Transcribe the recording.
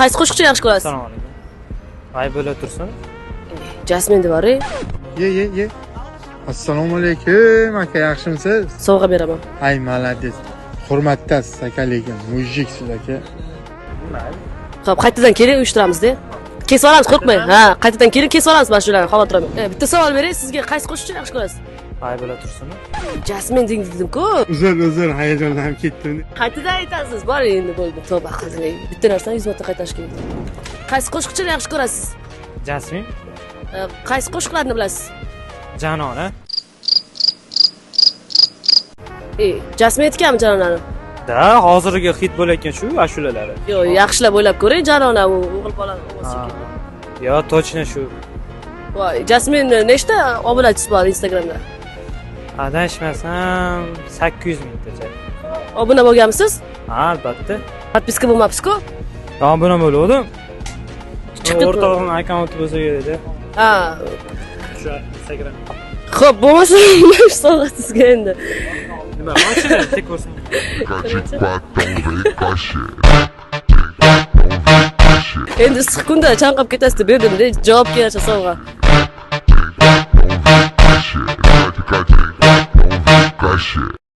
Qaysi qo'shiqchini yaxshi ko'rasiz? Assalomu alaykum. Voy bo'la tursin. Jasmin debari. Ye. Assalomu alaykum aka, yaxshimisiz? Sovg'a beraman. Ay, malades. Hurmatdasiz aka, lekin mujiksiz aka. Xo'p, qaytadan keling uyushtiramiz-da. Kesib olamiz, qo'rqmang. Ha, qaytadan keling kesib olamiz mana shularni, xavotir olmang. Bitta savol beray, sizga qaysi qo'shiqchini yaxshi ko'rasiz? Voy bo'la tursin. Jasmin dedim-ku. Uzr, hayajonlanib ketdim. Qaytadan aytasiz, boring endi bo'ldi. Tavba qildim. Bitta narsani 100 marta qaytarish kerak. Qaysi qo'shiqchini yaxshi ko'rasiz? Jasmin, Qaysi qo'shiqlarni bilasiz? Janona. Jasmin aytganmi Janonani? Da, hozirgi hit bo'layotgan shu ashulalari. Yo'q, yaxshilab o'ylab ko'ring, Janona u o'g'il bola o'g'ilsi. Yo, точно shu. Voy, Jasmin nechta obunachisi bor Instagramda? Adashmasam 800 mingtacha. Obuna bo'lganmisiz? Albatta. Podpiska bo'lmabsiz-ku? Obuna bo'ldim. Chiqib O'rtog'im akkaunti bo'lsa kerak-da. Ha. Shu Instagram. Xo'p, bo'lmasa sovg'a sizga endi. Nima, mashina tek ko'rsin. Endi issiq kunda chanqab ketasiz deb berdim-da, javob kelarcha sovg'a.